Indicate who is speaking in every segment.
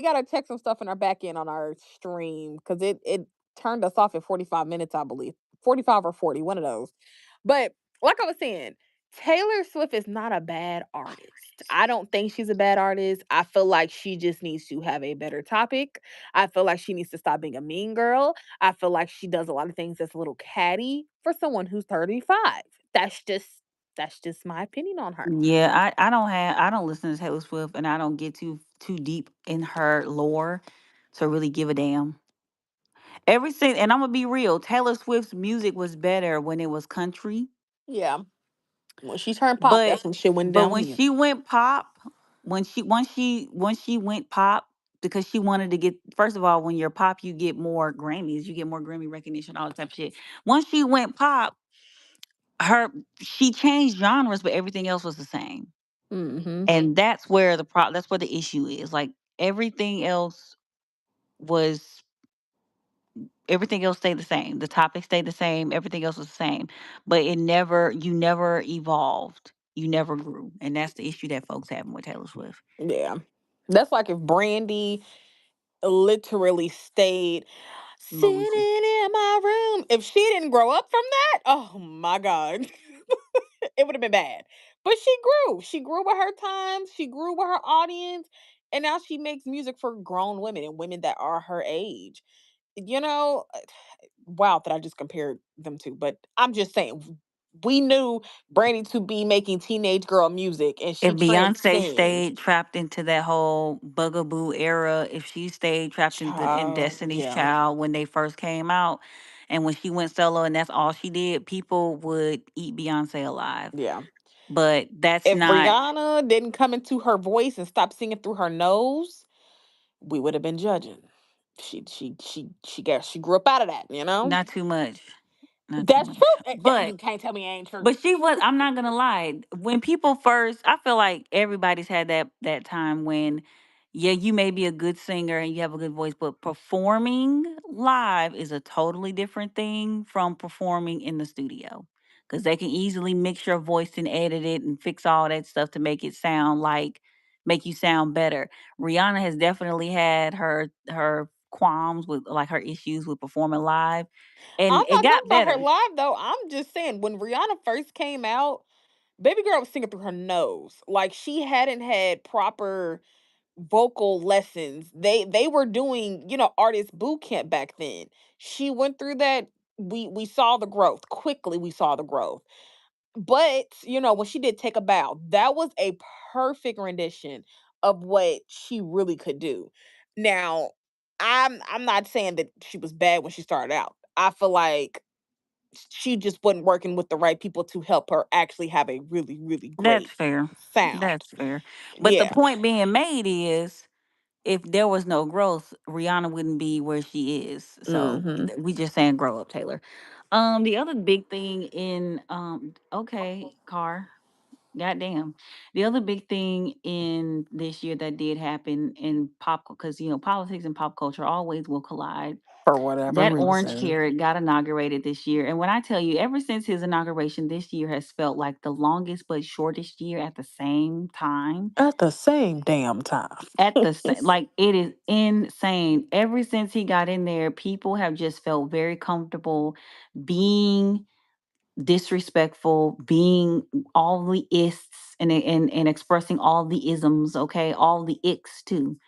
Speaker 1: We gotta check some stuff in our back end on our stream because it turned us off at 45 minutes, I believe. 45 or 40, one of those. But like I was saying, Taylor Swift is not a bad artist. I don't think she's a bad artist. I feel like she just needs to have a better topic. I feel like she needs to stop being a mean girl. I feel like she does a lot of things that's a little catty for someone who's 35. That's just that's just my opinion on her.
Speaker 2: Yeah, I don't listen to Taylor Swift, and I don't get too deep in her lore to really give a damn. Everything, and I'm gonna be real. Taylor Swift's music was better when it was country,
Speaker 1: Yeah. When she turned pop,
Speaker 2: but
Speaker 1: that's when shit went
Speaker 2: when
Speaker 1: downhill.
Speaker 2: she went pop, once she went pop, because she wanted to get, first of all, when you're pop, you get more Grammys, you get more Grammy recognition, all that type of shit. Once she went pop, her she changed genres, but everything else was the same.
Speaker 1: Mhm.
Speaker 2: And that's where the issue is. Like everything else was everything else stayed the same. The topic stayed the same, everything else was the same. But you never evolved. You never grew. And that's the issue that folks having with Taylor Swift.
Speaker 1: Yeah. That's like if Brandy literally stayed sitting
Speaker 2: Moses.
Speaker 1: in my room. If she didn't grow up from that, oh my God. It would have been bad. But she grew. She grew with her times. She grew with her audience. And now she makes music for grown women and women that are her age. You know, wow, that I just compared them to. But I'm just saying, we knew Brandy to be making teenage girl music and
Speaker 2: If
Speaker 1: she
Speaker 2: Beyonce
Speaker 1: transcends.
Speaker 2: stayed trapped into that whole bugaboo era, if she stayed trapped in
Speaker 1: Child,
Speaker 2: Destiny's
Speaker 1: yeah,
Speaker 2: Child when they first came out, and when she went solo and that's all she did, people would eat Beyonce alive.
Speaker 1: yeah.
Speaker 2: But that's
Speaker 1: If
Speaker 2: not
Speaker 1: Rihanna didn't come into her voice and stop singing through her nose, we would have been judging. She grew up out of that, you know?
Speaker 2: not too much. Not too
Speaker 1: That's
Speaker 2: much.
Speaker 1: true.
Speaker 2: But
Speaker 1: You can't tell me it ain't true.
Speaker 2: But she was, I'm not gonna lie. When people first, I feel like everybody's had that time when, yeah, you may be a good singer and you have a good voice, but performing live is a totally different thing from performing in the studio. Because they can easily mix your voice and edit it and fix all that stuff to make it sound like, make you sound better. Rihanna has definitely had her qualms with, like, her issues with performing live, and
Speaker 1: I'm
Speaker 2: it
Speaker 1: not talking
Speaker 2: got
Speaker 1: about her
Speaker 2: better.
Speaker 1: live though. I'm just saying when Rihanna first came out, baby girl was singing through her nose. Like she hadn't had proper vocal lessons. They were doing, artist boot camp back then. She went through that. We saw the growth. Quickly we saw the growth. But, when she did Take a Bow, that was a perfect rendition of what she really could do. Now, I'm not saying that she was bad when she started out. I feel like she just wasn't working with the right people to help her actually have a really, really
Speaker 2: That's
Speaker 1: great
Speaker 2: fair.
Speaker 1: sound.
Speaker 2: That's fair. But the
Speaker 1: Yeah.
Speaker 2: point being made is, if there was no growth, Rihanna wouldn't be where she is. So
Speaker 1: Mhm.
Speaker 2: we just saying grow up, Taylor. The other big thing in okay, car. Goddamn. The other big thing in this year that did happen in pop, because politics and pop culture always will collide.
Speaker 1: For whatever
Speaker 2: That orange
Speaker 1: reason.
Speaker 2: carrot got inaugurated this year. And when I tell you, ever since his inauguration, this year has felt like the longest but shortest year at the same time.
Speaker 1: At the same damn time.
Speaker 2: At the same, like, it is insane. Ever since he got in there, people have just felt very comfortable being disrespectful, being all the ists and expressing all the isms, okay, all the icks too.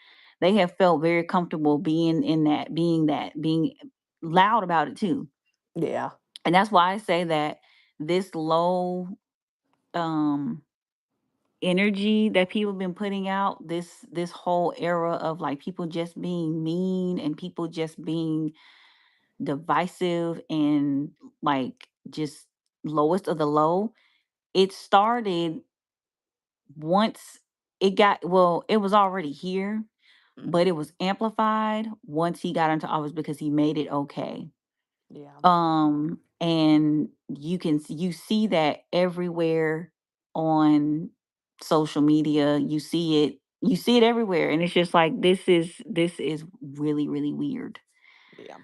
Speaker 2: They have felt very comfortable being in that, being loud about it too.
Speaker 1: Yeah.
Speaker 2: And that's why I say that this low um energy that people been putting out, this whole era of, like, people just being mean and people just being divisive and, like, just lowest of the low, it started once it was already here, but it
Speaker 1: Mhm.
Speaker 2: was amplified once he got into office because he made it okay.
Speaker 1: Yeah.
Speaker 2: And you see that everywhere on social media. You see it everywhere, and it's just like, this is really, really weird.
Speaker 1: Yeah.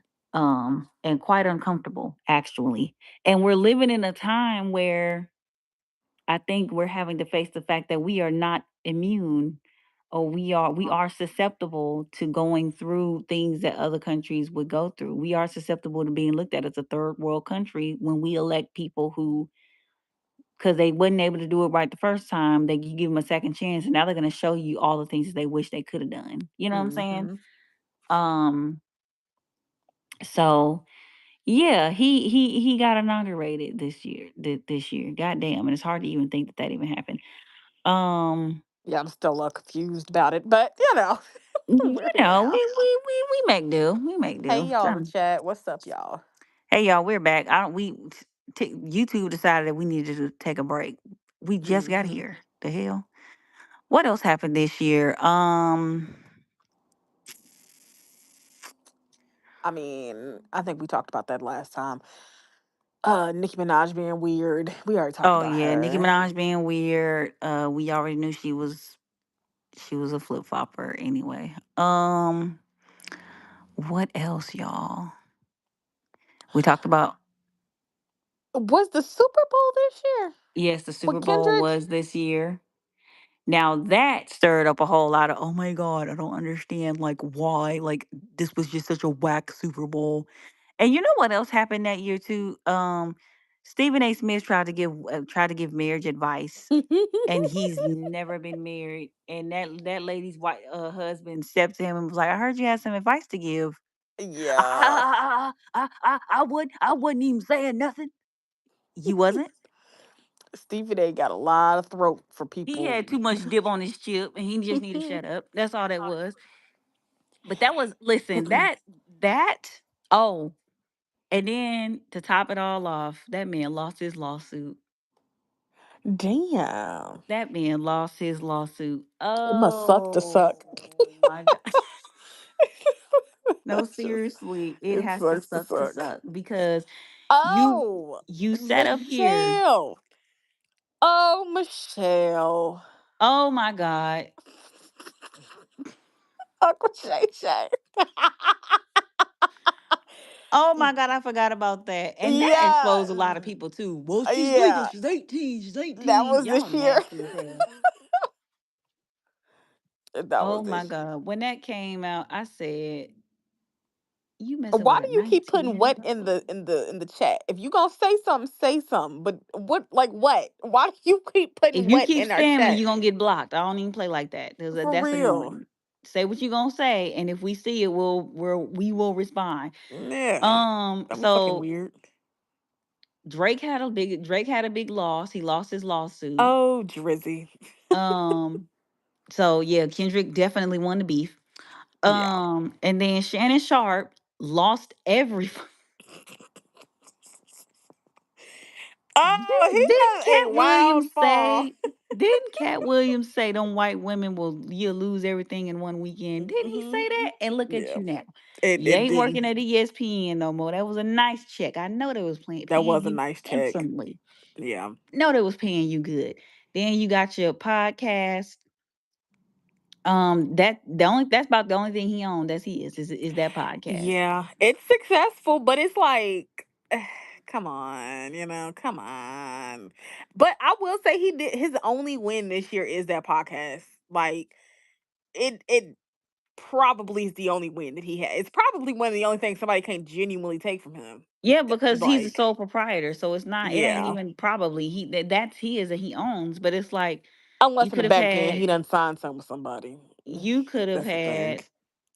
Speaker 2: And quite uncomfortable, actually. And we're living in a time where I think we're having to face the fact that we are not immune Oh, we are susceptible to going through things that other countries would go through. We are susceptible to being looked at as a third world country when we elect people who, because they wasn't able to do it right the first time, they you give them a second chance, and now they're going to show you all the things that they wish they could have done. You know what I'm saying?
Speaker 1: Mhm.
Speaker 2: Um, so yeah, he got inaugurated this year. This year, goddamn, and it's hard to even think that that even happened. Um,
Speaker 1: Yeah, I'm still a little confused about it, but
Speaker 2: you
Speaker 1: we're here
Speaker 2: know,
Speaker 1: now.
Speaker 2: we make do. We make
Speaker 1: Hey,
Speaker 2: do.
Speaker 1: y'all in the chat. What's up, y'all?
Speaker 2: Hey y'all, we're back. I don't we YouTube decided that we needed to take a break. We just got
Speaker 1: Mhm.
Speaker 2: here. The hell? What else happened this year?
Speaker 1: I mean, I think we talked about that last time. Nicki Minaj being weird. We already talked
Speaker 2: Oh
Speaker 1: about
Speaker 2: yeah, Nicki
Speaker 1: her.
Speaker 2: Minaj being weird. We already knew she was a flip flopper anyway. What else, y'all? We talked about,
Speaker 1: Was the Super Bowl this year
Speaker 2: yes, the Super
Speaker 1: with
Speaker 2: Bowl
Speaker 1: Kendrick?
Speaker 2: was this year. Now that stirred up a whole lot of, oh my God, I don't understand like why. Like this was just such a whack Super Bowl. And you know what else happened that year too? Stephen A. Smith tried to give marriage advice, and he's never been married. And that lady's white husband stepped to him and was like, "I heard you had some advice to give."
Speaker 1: Yeah.
Speaker 2: I wasn't even saying nothing. You wasn't.
Speaker 1: Stephen A got a lot of throat for
Speaker 2: He
Speaker 1: people.
Speaker 2: had too much dip on his chip, and he just needed to shut up. That's all that was. But that was, listen, that oh, and then to top it all off, that man lost his lawsuit.
Speaker 1: Damn.
Speaker 2: That man lost his lawsuit.
Speaker 1: It must suck to suck.
Speaker 2: Oh my God. No,
Speaker 1: That's just
Speaker 2: seriously, it
Speaker 1: it
Speaker 2: has
Speaker 1: sucks to
Speaker 2: to
Speaker 1: suck.
Speaker 2: suck because you
Speaker 1: Oh,
Speaker 2: you sat up here.
Speaker 1: Michelle. Oh, Michelle.
Speaker 2: Oh my God.
Speaker 1: Uncle Shay Shay.
Speaker 2: Oh my God, I forgot about that. And that
Speaker 1: Yeah.
Speaker 2: exposed a lot of people too. Well, she's legal.
Speaker 1: Yeah.
Speaker 2: She's 18. She's
Speaker 1: That
Speaker 2: 18.
Speaker 1: was
Speaker 2: Y'all
Speaker 1: this year.
Speaker 2: nasty as hell.
Speaker 1: That was
Speaker 2: Oh my
Speaker 1: this
Speaker 2: God. When that came out, I said, you messing
Speaker 1: Why
Speaker 2: with
Speaker 1: do
Speaker 2: a
Speaker 1: you keep
Speaker 2: 19
Speaker 1: putting
Speaker 2: year
Speaker 1: what in
Speaker 2: old?
Speaker 1: the chat? If you gonna say something, say something. But what like what? Why do you keep putting
Speaker 2: If you
Speaker 1: what
Speaker 2: keep
Speaker 1: in our
Speaker 2: spamming,
Speaker 1: chat?
Speaker 2: you're gonna get blocked. I don't even play like that.
Speaker 1: For
Speaker 2: That's
Speaker 1: real.
Speaker 2: annoying. Say what you're gonna say, and if we see it, we will respond.
Speaker 1: Yeah. That was fucking
Speaker 2: So
Speaker 1: weird.
Speaker 2: Drake had a big loss. He lost his lawsuit.
Speaker 1: Oh, Drizzy.
Speaker 2: Um, so yeah, Kendrick definitely won the beef.
Speaker 1: Yeah.
Speaker 2: And then Shannon Sharp lost every.
Speaker 1: Oh, he
Speaker 2: Didn't
Speaker 1: had a wild fall.
Speaker 2: Didn't Cat Williams say them white women will you'll lose everything in one weekend? Didn't he
Speaker 1: Hmm.
Speaker 2: say that? And look at
Speaker 1: Yeah.
Speaker 2: you now. You
Speaker 1: It
Speaker 2: ain't working
Speaker 1: didn't.
Speaker 2: at ESPN no more. That was a nice check. I know they was
Speaker 1: That
Speaker 2: paying
Speaker 1: was a
Speaker 2: you
Speaker 1: nice check.
Speaker 2: handsomely.
Speaker 1: Yeah.
Speaker 2: No, they was paying you good. Then you got your podcast. That's about the only thing he owned. That's is that podcast.
Speaker 1: Yeah. It's successful, but it's like come on, come on. But I will say he did his only win this year is that podcast. Like it probably is the only win that he had. It's probably one of the only things somebody can genuinely take from him.
Speaker 2: Yeah, because he's a
Speaker 1: Like,
Speaker 2: sole proprietor, so it ain't
Speaker 1: yeah.
Speaker 2: even probably that's his that he owns, but it's like you
Speaker 1: Unless in
Speaker 2: could
Speaker 1: the
Speaker 2: have
Speaker 1: back end
Speaker 2: had
Speaker 1: he done signed something with somebody.
Speaker 2: you could have
Speaker 1: That's the thing.
Speaker 2: had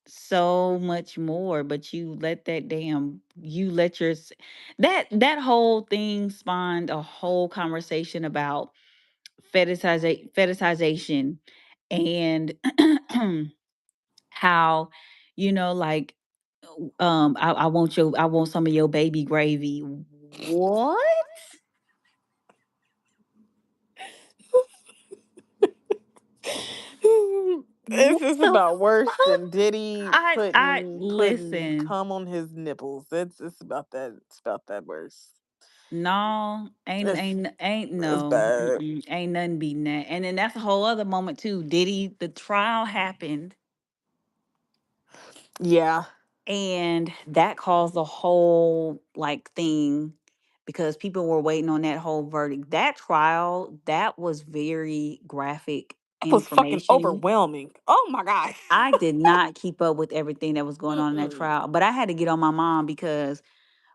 Speaker 2: so much more, but you let your that whole thing spawned a whole conversation about fetishization and how like I want some of your baby gravy. What?
Speaker 1: It's
Speaker 2: What
Speaker 1: just
Speaker 2: the
Speaker 1: about worse
Speaker 2: fuck?
Speaker 1: than Diddy
Speaker 2: I
Speaker 1: putting
Speaker 2: listen.
Speaker 1: cum on his nipples. It's about that. It's about that worse.
Speaker 2: No,
Speaker 1: It's
Speaker 2: ain't
Speaker 1: it's
Speaker 2: no,
Speaker 1: bad.
Speaker 2: mm-mm, ain't nothing beating that. And then that's a whole other moment too. Diddy, the trial happened,
Speaker 1: Yeah.
Speaker 2: and that caused a whole like thing because people were waiting on that whole verdict. That trial, that was very graphic
Speaker 1: That was fucking
Speaker 2: information.
Speaker 1: overwhelming. Oh my gosh.
Speaker 2: I did not keep up with everything that was going on in that
Speaker 1: Mm-mm.
Speaker 2: trial, but I had to get on my mom because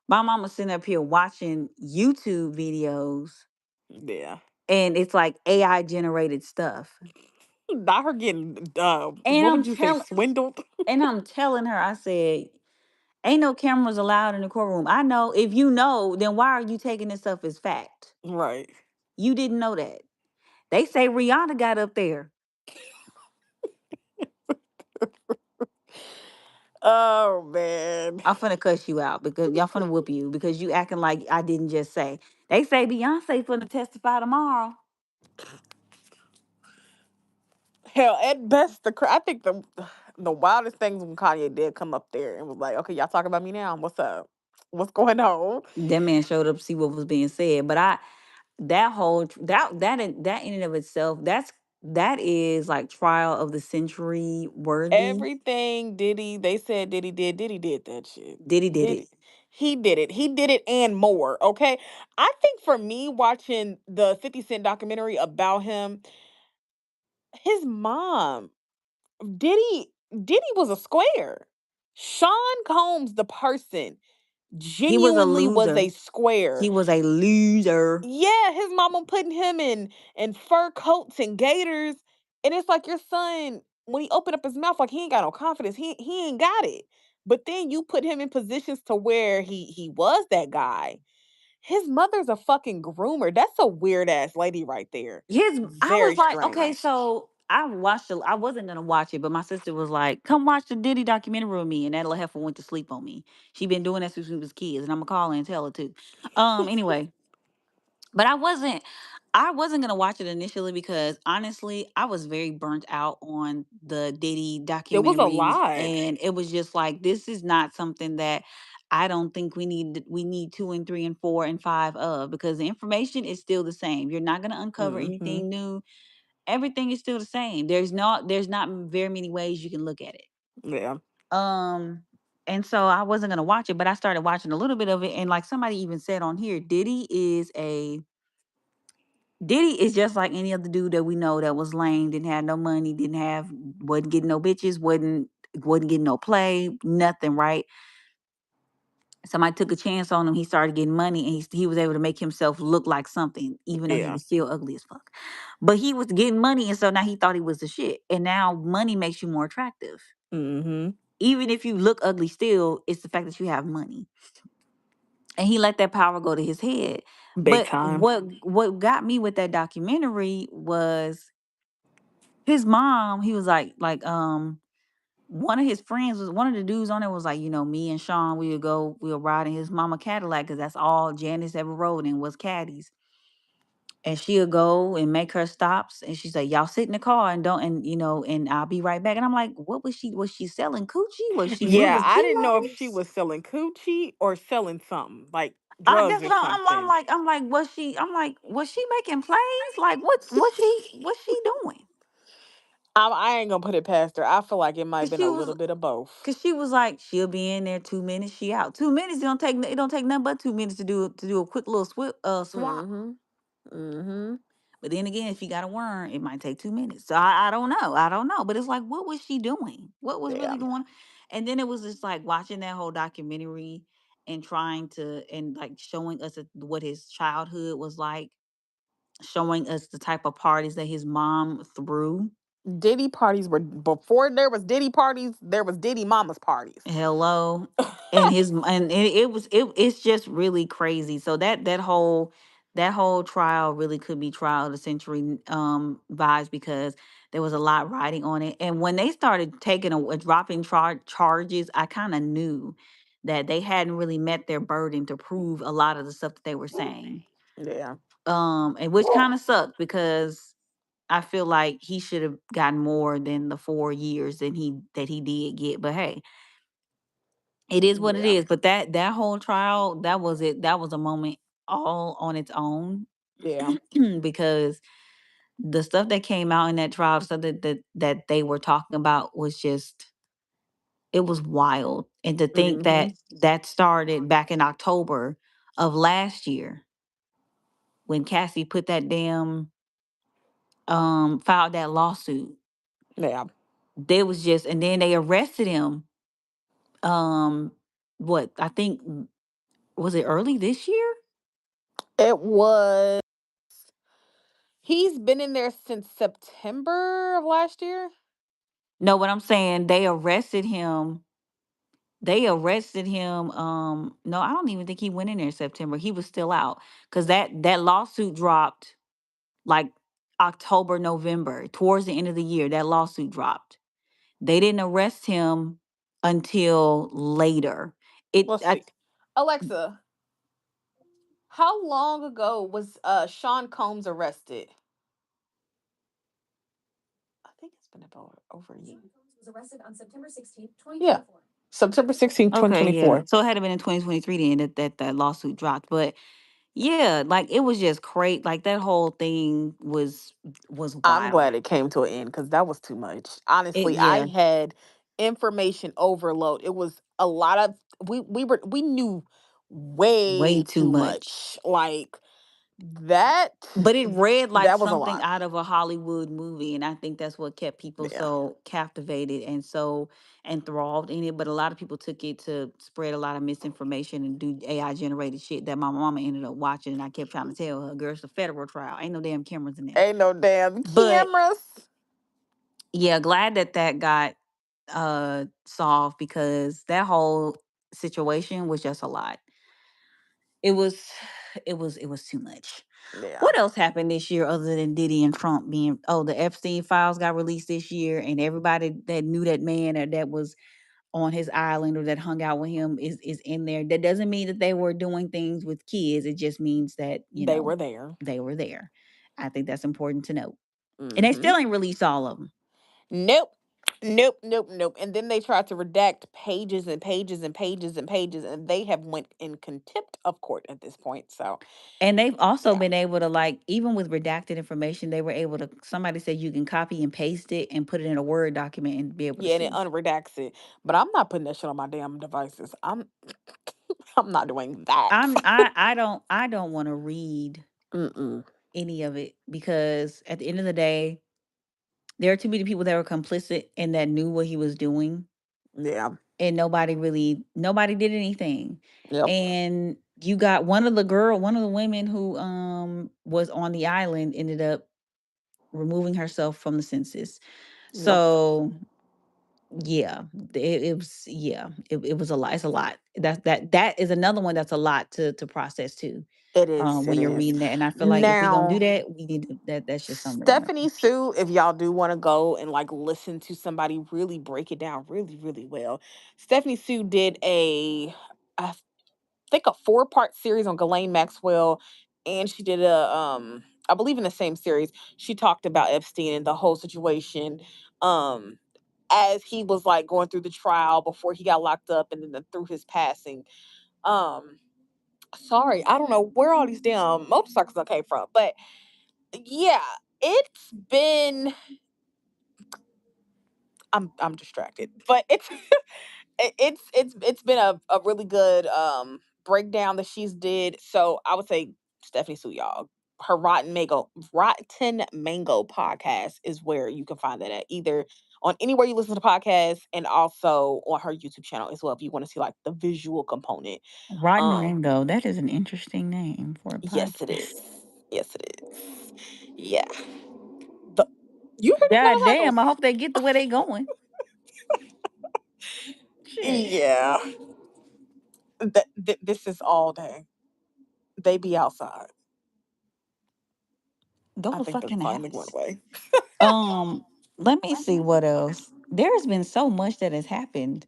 Speaker 2: my mom was sitting up here watching YouTube videos,
Speaker 1: Yeah.
Speaker 2: and it's like AI generated stuff.
Speaker 1: Not her getting
Speaker 2: And
Speaker 1: what
Speaker 2: I'm
Speaker 1: would you say,
Speaker 2: telling
Speaker 1: swindled?
Speaker 2: and I'm telling her, I said, ain't no cameras allowed in the courtroom. I know if you know, then why are you taking this stuff as fact?
Speaker 1: Right.
Speaker 2: You didn't know that. They say Rihanna got up there.
Speaker 1: Oh man.
Speaker 2: I'm finna cuss you out because y'all finna whoop you because you acting like I didn't just say. They say Beyonce finna testify tomorrow.
Speaker 1: Hell, at best, I think the wildest things when Kanye did come up there and was like, "Okay, y'all talking about me now? What's up? What's going on?"
Speaker 2: That man showed up to see what was being said. But that whole that in and of itself, that is like trial of the century worthy.
Speaker 1: Everything Diddy, they said Diddy did that shit.
Speaker 2: Diddy did it.
Speaker 1: Diddy, he did it and more. Okay, I think for me watching the 50 Cent documentary about him, his mom, Diddy was a square. Sean Combs, the person,
Speaker 2: He was a
Speaker 1: genuinely was
Speaker 2: loser.
Speaker 1: a square.
Speaker 2: He was a loser.
Speaker 1: Yeah, his mama putting him in fur coats and gaiters, and it's like your son when he opened up his mouth like he ain't got no confidence. He ain't got it. But then you put him in positions to where he was that guy. His mother's a fucking groomer. That's a weird ass lady right there.
Speaker 2: I was
Speaker 1: Very
Speaker 2: like, okay,
Speaker 1: strange.
Speaker 2: so I watched it. I wasn't gonna watch it, but my sister was like, "Come watch the Diddy documentary with me," and that little heifer went to sleep on me. She been doing that since we was kids, and I'm gonna call her and tell her too. Anyway, but I wasn't gonna watch it initially because honestly, I was very burnt out on the Diddy
Speaker 1: It was a
Speaker 2: documentaries,
Speaker 1: lot.
Speaker 2: and it was just like this is not something that I don't think we need two and three and four and five of because the information is still the same. You're not gonna uncover
Speaker 1: Hmm.
Speaker 2: anything new. Everything is still the same. There's not very many ways you can look at it.
Speaker 1: Yeah.
Speaker 2: Um and so I wasn't gonna watch it, but I started watching a little bit of it, and like somebody even said on here, Diddy is just like any other dude that we know that was lame, didn't have no money, wasn't getting no bitches, wasn't getting no play, nothing, right? Somebody took a chance on him, he started getting money, and he was able to make himself look like something, even though he
Speaker 1: Yeah.
Speaker 2: was still ugly as fuck. But he was getting money, and so now he thought he was the shit. And now money makes you more attractive.
Speaker 1: Hmm.
Speaker 2: Even if you look ugly still, it's the fact that you have money. And he let that power go to his head.
Speaker 1: Big
Speaker 2: But
Speaker 1: time.
Speaker 2: what got me with that documentary was his mom. He was one of his friends was one of the dudes on there was like, me and Sean, we'll ride in his mama Cadillac because that's all Janice ever rode in was caddies. And she'll go and make her stops, and she's like, "Y'all sit in the car and don't, and I'll be right back." And I'm like, "What was she? Was she selling coochie? Was she
Speaker 1: Yeah,
Speaker 2: moving
Speaker 1: I didn't know if she
Speaker 2: kilos?"
Speaker 1: was selling coochie or selling something like drugs
Speaker 2: That's
Speaker 1: or
Speaker 2: what I'm
Speaker 1: something.
Speaker 2: like. Was she making plays? Like, what's she doing?
Speaker 1: I ain't gonna put it past her. I feel like it might have
Speaker 2: Cause
Speaker 1: been
Speaker 2: she
Speaker 1: a
Speaker 2: was,
Speaker 1: little bit of both.
Speaker 2: cause she was like, she'll be in there 2 minutes, she out. 2 minutes. It don't take nothing but 2 minutes to do a quick little swap.
Speaker 1: Mhm. Mhm.
Speaker 2: But then again, if you got a worm, it might take 2 minutes. So I don't know. I don't know. But it's like, what was she doing? What was
Speaker 1: Yeah.
Speaker 2: really going on? And then it was just like watching that whole documentary and trying to, and like showing us what his childhood was like, showing us the type of parties that his mom threw.
Speaker 1: Diddy parties were before there was Diddy parties, there was Diddy mama's parties.
Speaker 2: Hello. It's just really crazy. So that whole trial really could be trial of the century vibes because there was a lot riding on it. And when they started taking dropping charges, I kind of knew that they hadn't really met their burden to prove a lot of the stuff that they were saying.
Speaker 1: Yeah.
Speaker 2: And which kind of sucked because I feel like he should have gotten more than the 4 years that he did get. But hey, it is what it
Speaker 1: Yeah.
Speaker 2: is. But that whole trial, that was it. That was a moment all on its own
Speaker 1: Yeah.
Speaker 2: because the stuff that came out in that trial, the stuff that they were talking about was just it was wild. And to think that
Speaker 1: Mhm.
Speaker 2: that started back in October of last year when Cassie put that damn filed that lawsuit.
Speaker 1: Yeah.
Speaker 2: They was just and then they arrested him. Um, what I think was it early this year?
Speaker 1: It was he's been in there since September of last year.
Speaker 2: No, what I'm saying, they arrested him. They arrested him. No, I don't even think he went in there in September. He was still out because that lawsuit dropped like October, November, towards the end of the year. That lawsuit dropped. They didn't arrest him until later. It
Speaker 1: Let's
Speaker 2: I,
Speaker 1: see. Alexa, how long ago was Sean Combs arrested? I think it's been about over a year. Yeah. September 16th,
Speaker 2: okay, yeah.
Speaker 1: 2024.
Speaker 2: So it had been in 2023 then that lawsuit dropped. But yeah, like it was just great. Like that whole thing was
Speaker 1: I'm
Speaker 2: wild.
Speaker 1: glad it came to an end because that was too much.
Speaker 2: It
Speaker 1: Honestly, I
Speaker 2: yeah,
Speaker 1: had information overload. It was a lot of we knew
Speaker 2: way
Speaker 1: way
Speaker 2: too
Speaker 1: too
Speaker 2: much.
Speaker 1: much. Like that
Speaker 2: But it read like
Speaker 1: that was a
Speaker 2: something
Speaker 1: lot.
Speaker 2: out of a Hollywood movie, and I think that's what kept people
Speaker 1: Yeah.
Speaker 2: so captivated and so enthralled in it. But a lot of people took it to spread a lot of misinformation and do AI generated shit that my mama ended up watching, and I kept trying to tell her, "Girl, it's a federal trial. Ain't no damn cameras in there."
Speaker 1: Ain't no damn
Speaker 2: But
Speaker 1: cameras.
Speaker 2: yeah, glad that got solved because that whole situation was just a lot. It was it was too much.
Speaker 1: Yeah.
Speaker 2: What else happened this year other than Diddy and Trump being the Epstein files got released this year and everybody that knew that man or that was on his island or that hung out with him is in there. That doesn't mean that they were doing things with kids. It just means that,
Speaker 1: They were there.
Speaker 2: they were there. I think that's important to note. And they
Speaker 1: Mm-hmm.
Speaker 2: still ain't released all of them.
Speaker 1: Nope. Nope, nope, nope. And then they tried to redact pages and pages and pages and pages, and they have went in contempt of court at this point. So
Speaker 2: And they've also
Speaker 1: yeah.
Speaker 2: been able to, like, even with redacted information, they were able to somebody said you can copy and paste it and put it in a Word document and be able to
Speaker 1: Yeah, and it
Speaker 2: see.
Speaker 1: unredacts it. But I'm not putting that shit on my damn devices. I'm not doing that.
Speaker 2: I don't want to read
Speaker 1: Mm-mm.
Speaker 2: any of it because at the end of the day, there are too many people that were complicit and that knew what he was doing,
Speaker 1: Yeah.
Speaker 2: and nobody did anything.
Speaker 1: Yep.
Speaker 2: And you got one of the women who was on the island ended up removing herself from the census.
Speaker 1: Yep.
Speaker 2: So yeah, it was a lot. It's a lot. That is another one that's a lot to process too.
Speaker 1: It is.
Speaker 2: When
Speaker 1: It
Speaker 2: you're
Speaker 1: is.
Speaker 2: reading that, and I feel like if we're gonna do
Speaker 1: Now,
Speaker 2: that, we need to, that's just something we're gonna
Speaker 1: Stephanie Sue, if y'all do want to go and like listen to somebody really break it down really, really well, Stephanie Sue did I think a four-part series on Ghislaine Maxwell, and she did I believe in the same series, she talked about Epstein and the whole situation. Um as he was like going through the trial before he got locked up and then through his passing. Um Sorry, I don't know where all these damn motorcycles came from, but yeah, it's been I'm distracted. But it's it's been a really good breakdown that she's did. So I would say Stephanie Sue, y'all. Her Rotten Mango podcast is where you can find that at, either on anywhere you listen to podcasts and also on her YouTube channel as well if you want to see like the visual component.
Speaker 2: Rotten
Speaker 1: Um
Speaker 2: Mango. That is an interesting name for a
Speaker 1: yes it
Speaker 2: podcast.
Speaker 1: is. Yes it is. Yeah. The, you heard these
Speaker 2: God damn!
Speaker 1: motorcycles?
Speaker 2: I hope they get the way they going. Shit.
Speaker 1: Yeah. This is all day. They be outside.
Speaker 2: Go
Speaker 1: I
Speaker 2: the
Speaker 1: think
Speaker 2: fuck
Speaker 1: they
Speaker 2: in the
Speaker 1: finally went
Speaker 2: house.
Speaker 1: away.
Speaker 2: Let me see what else. There has been so much that has happened.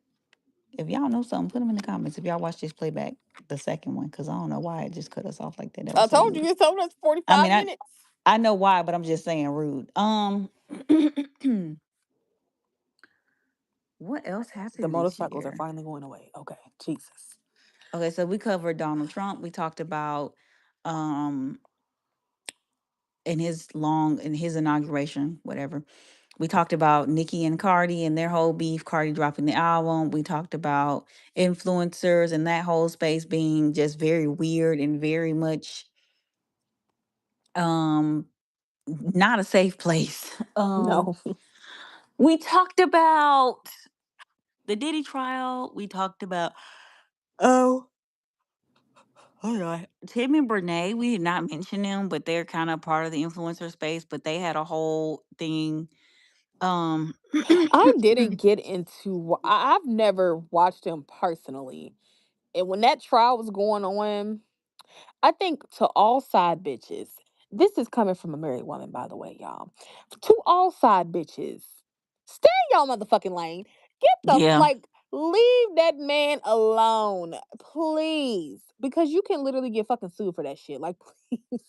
Speaker 2: If y'all know something, put them in the comments. If y'all watch this playback, the second one, because I don't know why it just cut us off like that. That was
Speaker 1: I
Speaker 2: so
Speaker 1: told you
Speaker 2: rude.
Speaker 1: it's over. It's
Speaker 2: I mean,
Speaker 1: 45 minutes.
Speaker 2: I know why, but I'm just saying rude. What else
Speaker 1: The
Speaker 2: happened this
Speaker 1: motorcycles are
Speaker 2: year?
Speaker 1: finally going away. Okay, Jesus.
Speaker 2: Okay, so we covered Donald Trump. We talked about um in his inauguration, whatever. We talked about Nicki and Cardi and their whole beef, Cardi dropping the album. We talked about influencers and that whole space being just very weird and very much um not a safe place.
Speaker 1: No.
Speaker 2: We talked about the Diddy trial. We talked about, oh, hold on, Tim and Brene. We did not mention them, but they're kind of part of the influencer space. But they had a whole thing. Um,
Speaker 1: I didn't get into I've never watched him personally. And when that trial was going on, I think to all side bitches, this is coming from a married woman, by the way, y'all. To all side bitches, stay in y'all motherfucking lane. Get
Speaker 2: yeah,
Speaker 1: leave that man alone, please. Because you can literally get fucking sued for that shit. Like, please,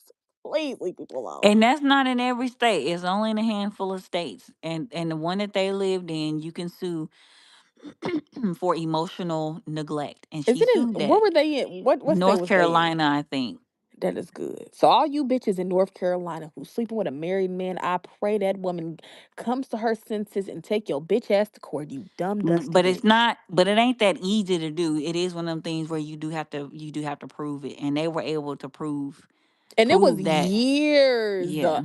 Speaker 1: please leave people alone.
Speaker 2: and that's not in every state. It's only in a handful of states, and the one that they lived in, you can sue for emotional neglect, and
Speaker 1: Is
Speaker 2: she
Speaker 1: it in,
Speaker 2: sued
Speaker 1: where
Speaker 2: that.
Speaker 1: were they in? What state
Speaker 2: North
Speaker 1: was they in?
Speaker 2: Carolina, I think.
Speaker 1: That is good. So all you bitches in North Carolina who sleeping with a married man, I pray that woman comes to her senses and take your bitch ass to court, you dumb dusty
Speaker 2: But it's
Speaker 1: bitch.
Speaker 2: not. But it ain't that easy to do. It is one of them things where you do have to prove it, and they were able to prove
Speaker 1: And it was
Speaker 2: prove that.
Speaker 1: years
Speaker 2: Yeah.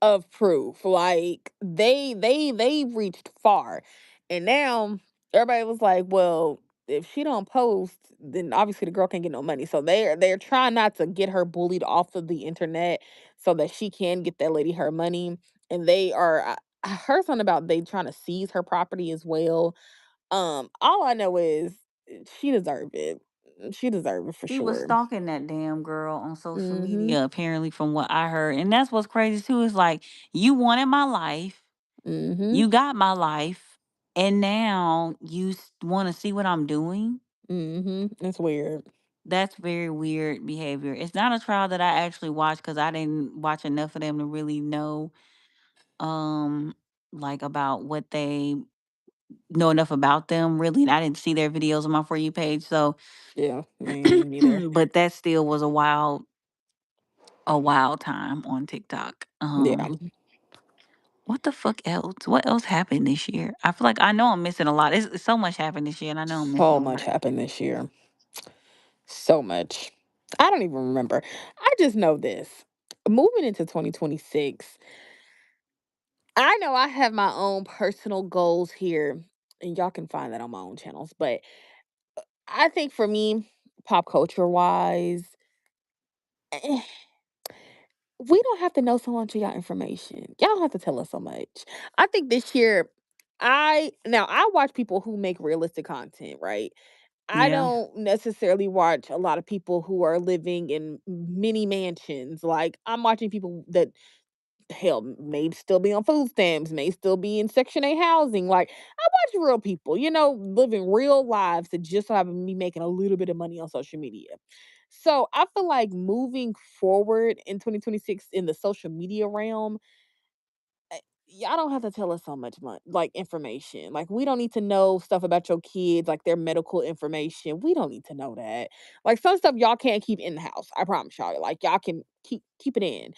Speaker 1: of proof. Like they reached far. And now everybody was like, well, if she don't post, then obviously the girl can't get no money. So they're trying not to get her bullied off of the internet so that she can get that lady her money. And they are I heard something about they trying to seize her property as well. All I know is she deserved it. She deserved it for
Speaker 2: He was
Speaker 1: sure.
Speaker 2: stalking that damn girl on social
Speaker 1: Mhm.
Speaker 2: media, apparently, from what I heard. And that's what's crazy too. Is like, you wanted my life,
Speaker 1: Mhm.
Speaker 2: you got my life, and now you want to see what I'm doing.
Speaker 1: Mhm. It's weird.
Speaker 2: That's very weird behavior. It's not a trial that I actually watched because I didn't watch enough of them to really know, um, like, about what they know enough about them. Really, and I didn't see their videos on my For You page. So,
Speaker 1: Yeah, me neither.
Speaker 2: but that still was a wild time on TikTok.
Speaker 1: Yeah,
Speaker 2: What the fuck else? What else happened this year? I feel like I know I'm missing a lot. It's so much happened this year, and I know I'm missing
Speaker 1: so
Speaker 2: a
Speaker 1: much
Speaker 2: lot.
Speaker 1: happened this year. So much. I don't even remember. I just know this. Moving into 2026, I know I have my own personal goals here, and y'all can find that on my own channels. But I think for me, pop culture wise, eh, we don't have to know so much of y'all information. Y'all don't have to tell us so much. I think this year, I watch people who make realistic content, right? I
Speaker 2: Yeah.
Speaker 1: don't necessarily watch a lot of people who are living in mini mansions. Like I'm watching people that hell may still be on food stamps, may still be in Section 8 housing. Like I watch real people, living real lives that just so happen to be making a little bit of money on social media. So I feel like moving forward in 2026 in the social media realm, y'all don't have to tell us so much like information. Like we don't need to know stuff about your kids, like their medical information. We don't need to know that. Like some stuff y'all can't keep in the house. I promise y'all. Like y'all can keep it in.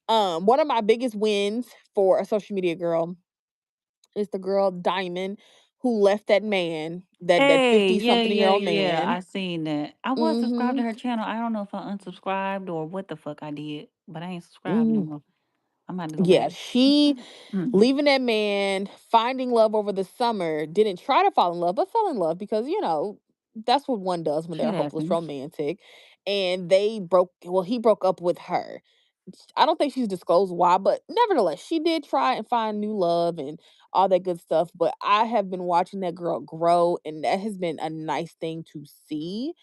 Speaker 1: One of my biggest wins for a social media girl is the girl Diamond who left that man, that
Speaker 2: Hey,
Speaker 1: 50
Speaker 2: yeah,
Speaker 1: something year
Speaker 2: yeah,
Speaker 1: old
Speaker 2: yeah.
Speaker 1: man.
Speaker 2: I seen that. I was subscribed to
Speaker 1: Mhm.
Speaker 2: her channel. I don't know if I unsubscribed or what the fuck I did, but I ain't subscribed no
Speaker 1: Mm.
Speaker 2: more. I'm about to go
Speaker 1: Yeah,
Speaker 2: back.
Speaker 1: she
Speaker 2: Mm.
Speaker 1: leaving that man, finding love over the summer, didn't try to fall in love, but fell in love because, that's what one does when they're
Speaker 2: Shit
Speaker 1: hopeless
Speaker 2: happens.
Speaker 1: romantic. And he broke up with her. I don't think she's disclosed why, but nevertheless, she did try and find new love and all that good stuff. But I have been watching that girl grow, and that has been a nice thing to see.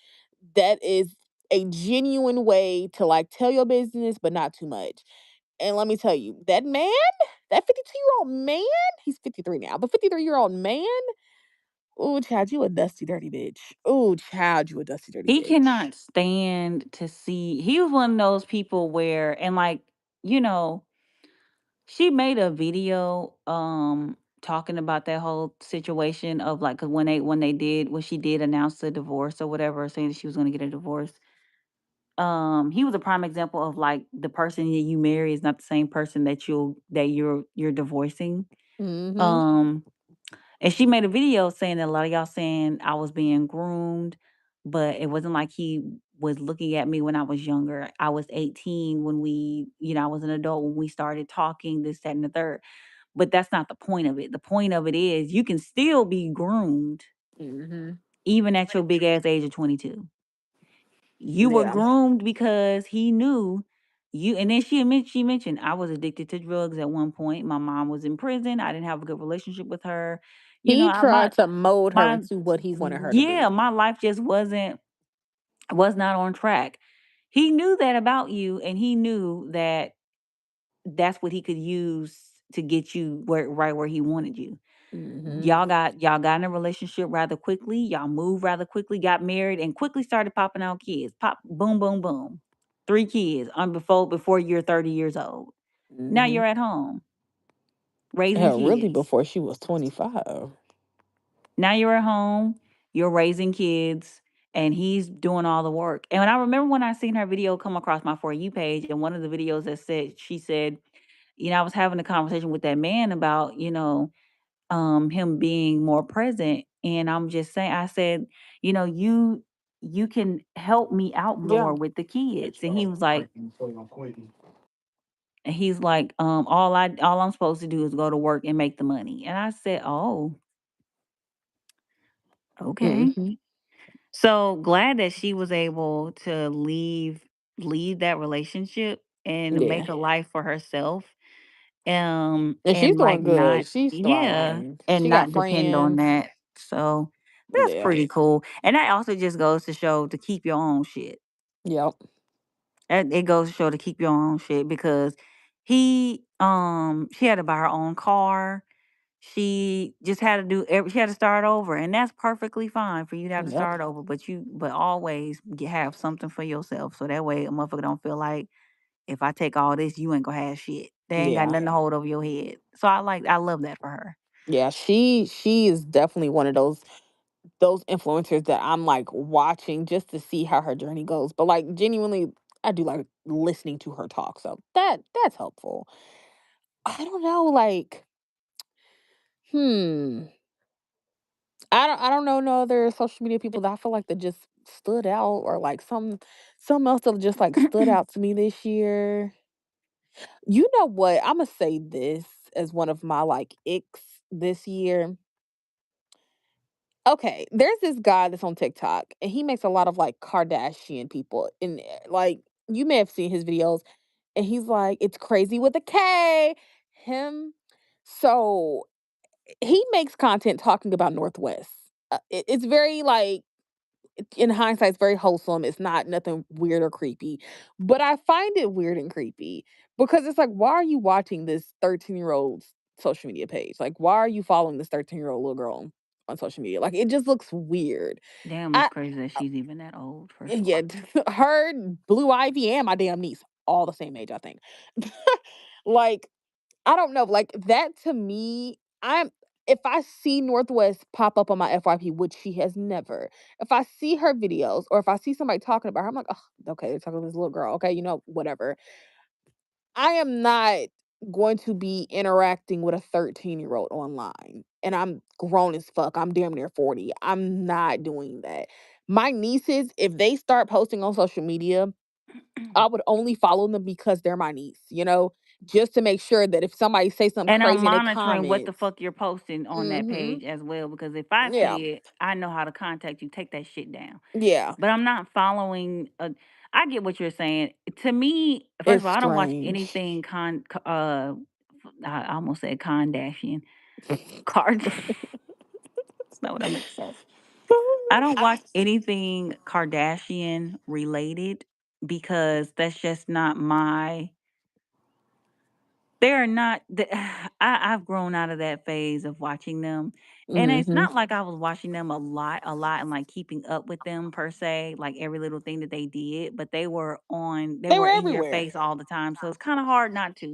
Speaker 1: That is a genuine way to like tell your business, but not too much. And let me tell you, that man, that 52-year-old man, he's 53 now, but 53-year-old man, ooh, child, you a dusty, dirty bitch. Ooh, child, you a dusty, dirty
Speaker 2: He
Speaker 1: bitch.
Speaker 2: cannot stand to see. He was one of those people where, and like, you know, she made a video talking about that whole situation of like, 'cause when she did announce the divorce or whatever, saying that she was going to get a divorce. He was a prime example of like, the person that you marry is not the same person that you're divorcing.
Speaker 1: Mhm.
Speaker 2: Um and she made a video saying that a lot of y'all saying I was being groomed, but it wasn't like he was looking at me when I was younger. I was 18 when I was an adult when we started talking, this, that, and the third. But that's not the point of it. The point of it is you can still be groomed
Speaker 1: Mhm.
Speaker 2: even at your big ass age of 22. You were
Speaker 1: Yeah.
Speaker 2: groomed because he knew you. And then she mentioned I was addicted to drugs at one point. My mom was in prison. I didn't have a good relationship with her.
Speaker 1: He
Speaker 2: I
Speaker 1: tried to mold her
Speaker 2: my
Speaker 1: into what he wanted her to
Speaker 2: yeah,
Speaker 1: be.
Speaker 2: my life just was not on track. He knew that about you, and he knew that that's what he could use to get you right where he wanted you.
Speaker 1: Mhm.
Speaker 2: Y'all got in a relationship rather quickly. Y'all moved rather quickly, got married, and quickly started popping out kids. Pop, boom, boom, boom. 3 kids on before you're 30 years old. Now
Speaker 1: Mhm.
Speaker 2: you're at home raising
Speaker 1: Hell, really
Speaker 2: kids.
Speaker 1: before she was 25.
Speaker 2: Now you're at home, you're raising kids, and he's doing all the work. And I remember when I seen her video come across my For You page, and one of the videos that said, she said, I was having a conversation with that man about, him being more present. And I'm just saying, I said, you can help me out
Speaker 1: Yeah.
Speaker 2: more with the kids. And he's like, all I'm supposed to do is go to work and make the money. And I said, oh, okay.
Speaker 1: Mhm.
Speaker 2: So glad that she was able to leave that relationship and
Speaker 1: Yeah.
Speaker 2: make a life for herself.
Speaker 1: And she's
Speaker 2: And like
Speaker 1: doing good.
Speaker 2: not
Speaker 1: She's
Speaker 2: yeah,
Speaker 1: thriving.
Speaker 2: and
Speaker 1: She got
Speaker 2: not depend on
Speaker 1: friends.
Speaker 2: that. So that's
Speaker 1: Yeah.
Speaker 2: pretty cool. And that also just goes to show to keep your own shit.
Speaker 1: Yep.
Speaker 2: It goes to show to keep your own shit because she had to buy her own car. She just had to she had to start over, and that's perfectly fine for you to have to
Speaker 1: Yep.
Speaker 2: start over. But always have something for yourself, so that way a motherfucker don't feel like if I take all this, you ain't gonna have shit. They ain't got
Speaker 1: Yeah.
Speaker 2: nothing to hold over your head. So I love that for her.
Speaker 1: Yeah. She is definitely one of those influencers that I'm like watching just to see how her journey goes. But like genuinely, I do like listening to her talk. So that's helpful. I don't know, like, hmm. I don't know no other social media people that I feel like that just stood out or like some else that just like stood out to me this year. You know what? I'ma say this as one of my like icks this year. Okay, there's this guy that's on TikTok and he makes a lot of like Kardashian people and like you may have seen his videos and he's like it's crazy with a K him. So he makes content talking about Northwest. It's very like in hindsight, it's very wholesome. It's not nothing weird or creepy. But I find it weird and creepy because it's like, why are you watching this 13-year-old's social media page? Like, why are you following this 13-year-old little girl on social media? Like, it just looks weird.
Speaker 2: Damn, it's
Speaker 1: I,
Speaker 2: crazy that she's even that old. First of
Speaker 1: yeah,
Speaker 2: all,
Speaker 1: her, Blue Ivy, and my damn niece, all the same age, I think. Like, I don't know, like, that to me, if I see Northwest pop up on my FYP, which she has never, if I see her videos or if I see somebody talking about her, I'm like, "Oh, okay, they're talking to this little girl. Okay, whatever." I am not going to be interacting with a 13-year-old online. And I'm grown as fuck. I'm damn near 40. I'm not doing that. My nieces, if they start posting on social media, I would only follow them because they're my niece, just to make sure that if somebody say something
Speaker 2: and I'm
Speaker 1: crazy in the
Speaker 2: monitoring what the
Speaker 1: comments,
Speaker 2: fuck you're posting on that
Speaker 1: mhm,
Speaker 2: page as well. Because if I
Speaker 1: yeah,
Speaker 2: see it, I know how to contact you. Take that shit down.
Speaker 1: yeah,
Speaker 2: But I'm not following. I get what you're saying. To me, first
Speaker 1: it's
Speaker 2: of all, I don't watch
Speaker 1: strange.
Speaker 2: anything I almost said Kardashian. Card. That's not what I meant to say. I don't watch anything Kardashian related because that's just not my. They're not. I've grown out of that phase of watching them, and it's
Speaker 1: Mhm.
Speaker 2: not like I was watching them a lot, and like keeping up with them per se, like every little thing that they did. But they were on. They
Speaker 1: They were
Speaker 2: were in your
Speaker 1: everywhere.
Speaker 2: face all the time, so it's kind of hard not to.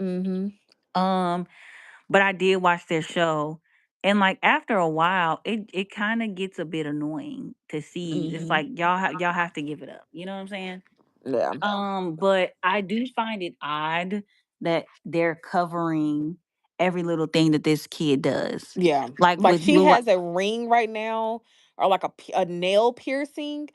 Speaker 1: Mhm.
Speaker 2: Um, but I did watch their show, and, like, after a while, it kinda gets a bit annoying to see. It's
Speaker 1: Mhm.
Speaker 2: like, y'all have to give it up, you know what I'm saying?
Speaker 1: Yeah.
Speaker 2: But I do find it odd that they're covering every little thing that this kid does.
Speaker 1: Yeah.
Speaker 2: Like,
Speaker 1: Like
Speaker 2: with
Speaker 1: she
Speaker 2: Blue
Speaker 1: has a ring right now or like a nail piercing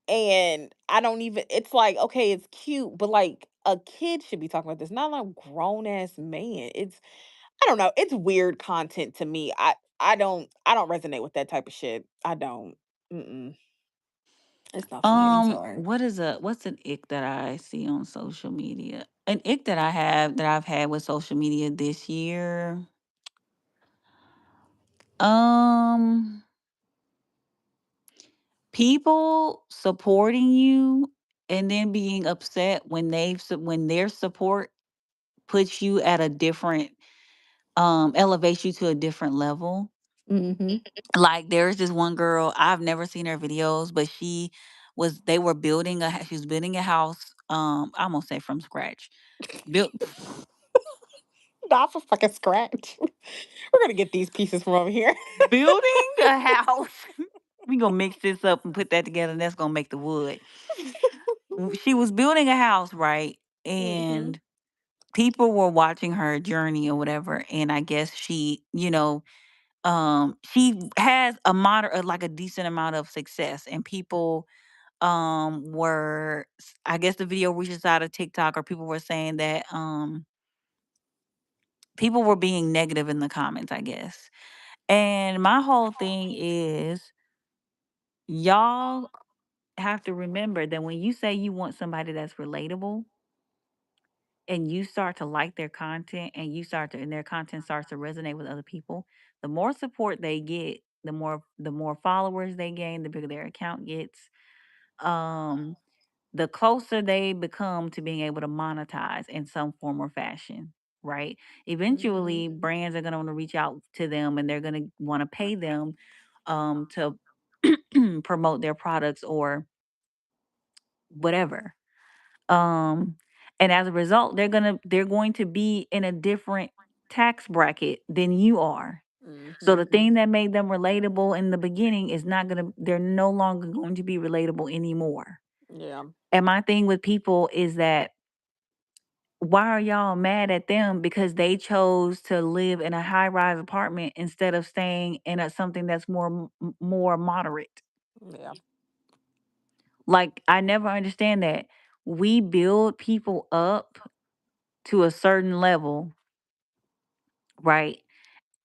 Speaker 1: And I don't even it's like, okay, it's cute, but like a kid should be talking about this, not like a grown ass man. It's I don't know, it's weird content to me. I don't resonate with that type of shit. I don't. Mm-mm. It's not for me. I'm sorry.
Speaker 2: What's an ick that I see on social media? An ick that I have that I've had with social media this year. Um, People supporting you and then being upset when when their support puts you at a different elevates you to a different level.
Speaker 1: Mhm.
Speaker 2: Like there's this one girl, I've never seen her videos, but they were building she was building a house, I almost say from scratch. Built
Speaker 1: Not for fucking scratch. We're gonna get these pieces from over here.
Speaker 2: building a house. We gonna mix this up and put that together, and that's gonna make the wood. She was building a house, right?
Speaker 1: Mhm.
Speaker 2: And people were watching her journey or whatever. And I guess she has a moderate, like a decent amount of success, and people I guess the video reaches out of TikTok, or people were saying that people were being negative in the comments, I guess. And my whole thing is, y'all have to remember that when you say you want somebody that's relatable and you start to like their content, and their content starts to resonate with other people, the more support they get, the more followers they gain, the bigger their account gets. Um the closer they become to being able to monetize in some form or fashion, right?
Speaker 1: Mhm.
Speaker 2: Eventually, brands are going to want to reach out to them, and they're going to want to pay them to promote their products or whatever. Um, and as a result, they're going to be in a different tax bracket than you are. So
Speaker 1: Mhm.
Speaker 2: the thing that made them relatable in the beginning is not going to they're no longer going to be relatable anymore.
Speaker 1: Yeah.
Speaker 2: And my thing with people is that, why are y'all mad at them because they chose to live in a high-rise apartment instead of staying in something that's more moderate?
Speaker 1: Yeah.
Speaker 2: Like, I never understand that. We build people up to a certain level, right?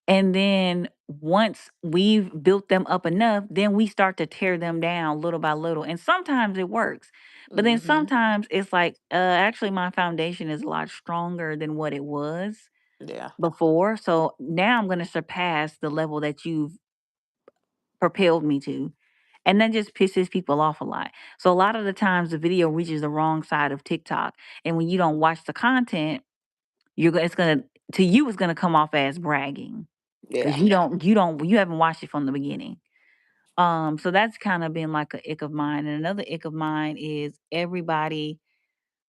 Speaker 2: And then once we've built them up enough, then we start to tear them down little by little. And sometimes it works. But then
Speaker 1: Mhm.
Speaker 2: sometimes it's like, actually, my foundation is a lot stronger than what it was
Speaker 1: Yeah.
Speaker 2: before. So now I'm going to surpass the level that you've propelled me to. And that just pisses people off a lot. So a lot of the times the video reaches the wrong side of TikTok. And when you don't watch the content, it's going to you, it's going to come off as bragging because
Speaker 1: Yeah.
Speaker 2: you haven't watched it from the beginning. So that's kind of been like a ick of mine. And another ick of mine is everybody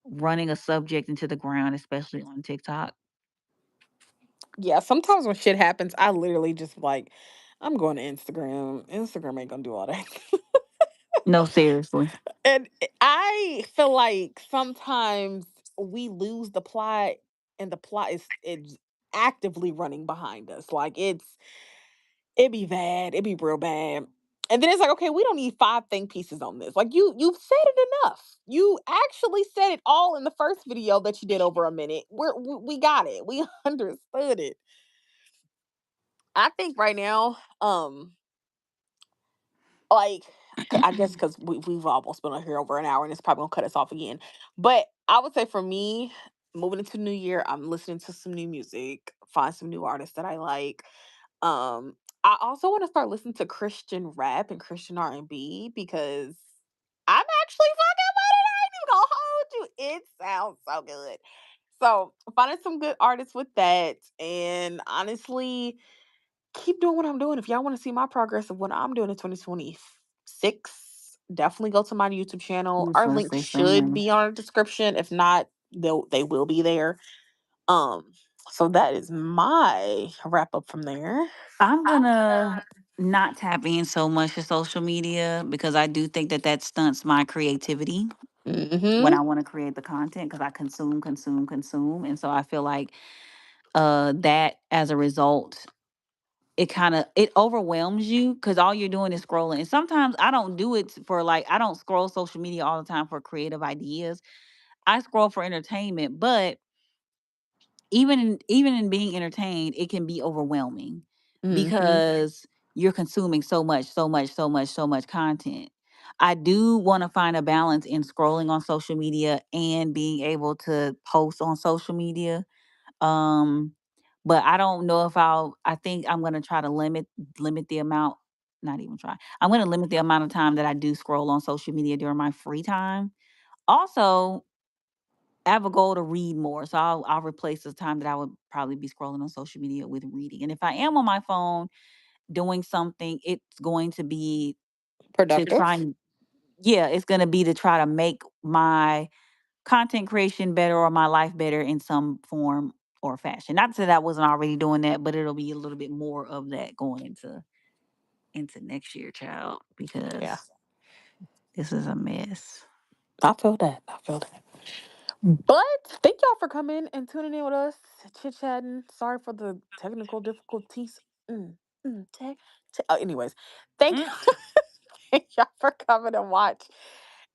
Speaker 2: running a subject into the ground, especially on TikTok.
Speaker 1: Yeah. Sometimes when shit happens, I literally just like, I'm going to Instagram. Instagram ain't gonna do all that.
Speaker 2: No, seriously.
Speaker 1: And I feel like sometimes we lose the plot, and the plot is actively running behind us. Like it be bad, it be real bad. And then it's like, okay, we don't need five think pieces on this. Like you've said it enough. You actually said it all in the first video that you did over a minute. We got it. We understood it. I think right now, like, I guess because we've almost been on here over an hour, and it's probably gonna cut us off again. But I would say for me, moving into New Year, I'm listening to some new music, find some new artists that I like. I also want to start listening to Christian rap and Christian R&B because I'm actually fucking with it. I ain't even gonna hold you. It sounds so good. So finding some good artists with that, and honestly, keep doing what I'm doing. If y'all want to see my progress of what I'm doing in 2026, definitely go to my YouTube
Speaker 2: You
Speaker 1: channel.
Speaker 2: was
Speaker 1: Our
Speaker 2: gonna
Speaker 1: link
Speaker 2: say
Speaker 1: should
Speaker 2: same.
Speaker 1: be on the description. If not, they will be there. Um, so that is my wrap up from there.
Speaker 2: I'm gonna not tap in so much to social media because I do think that that stunts my creativity when
Speaker 1: Mm-hmm.
Speaker 2: I want to create the content, because I consume, consume, consume, and so I feel like that as a result. it overwhelms you because all you're doing is scrolling. And sometimes I don't do it for like I don't scroll social media all the time for creative ideas. I scroll for entertainment, but even in being entertained, it can be overwhelming
Speaker 1: Mhm.
Speaker 2: because you're consuming so much, so much, so much, so much content. I do want to find a balance in scrolling on social media and being able to post on social media. Um, but I don't know if I think I'm gonna try to limit the amount, not even try. I'm gonna limit the amount of time that I do scroll on social media during my free time. Also, I have a goal to read more, so I'll replace the time that I would probably be scrolling on social media with reading. And if I am on my phone doing something, it's going to be to try
Speaker 1: Productive.
Speaker 2: and yeah, it's gonna be to try to make my content creation better or my life better in some form or fashion. Not that I wasn't already doing that, but it'll be a little bit more of that going into next year, child,
Speaker 1: Yeah.
Speaker 2: because this is a mess.
Speaker 1: I feel that. I feel that. But thank y'all for coming and tuning in with us, chit chatting. Sorry for the technical difficulties. Mm, anyways, thank
Speaker 2: Mm.
Speaker 1: thank y'all for coming and watch.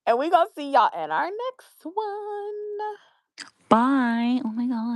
Speaker 1: And we gonna see y'all in our next one.
Speaker 2: Bye. Oh my god.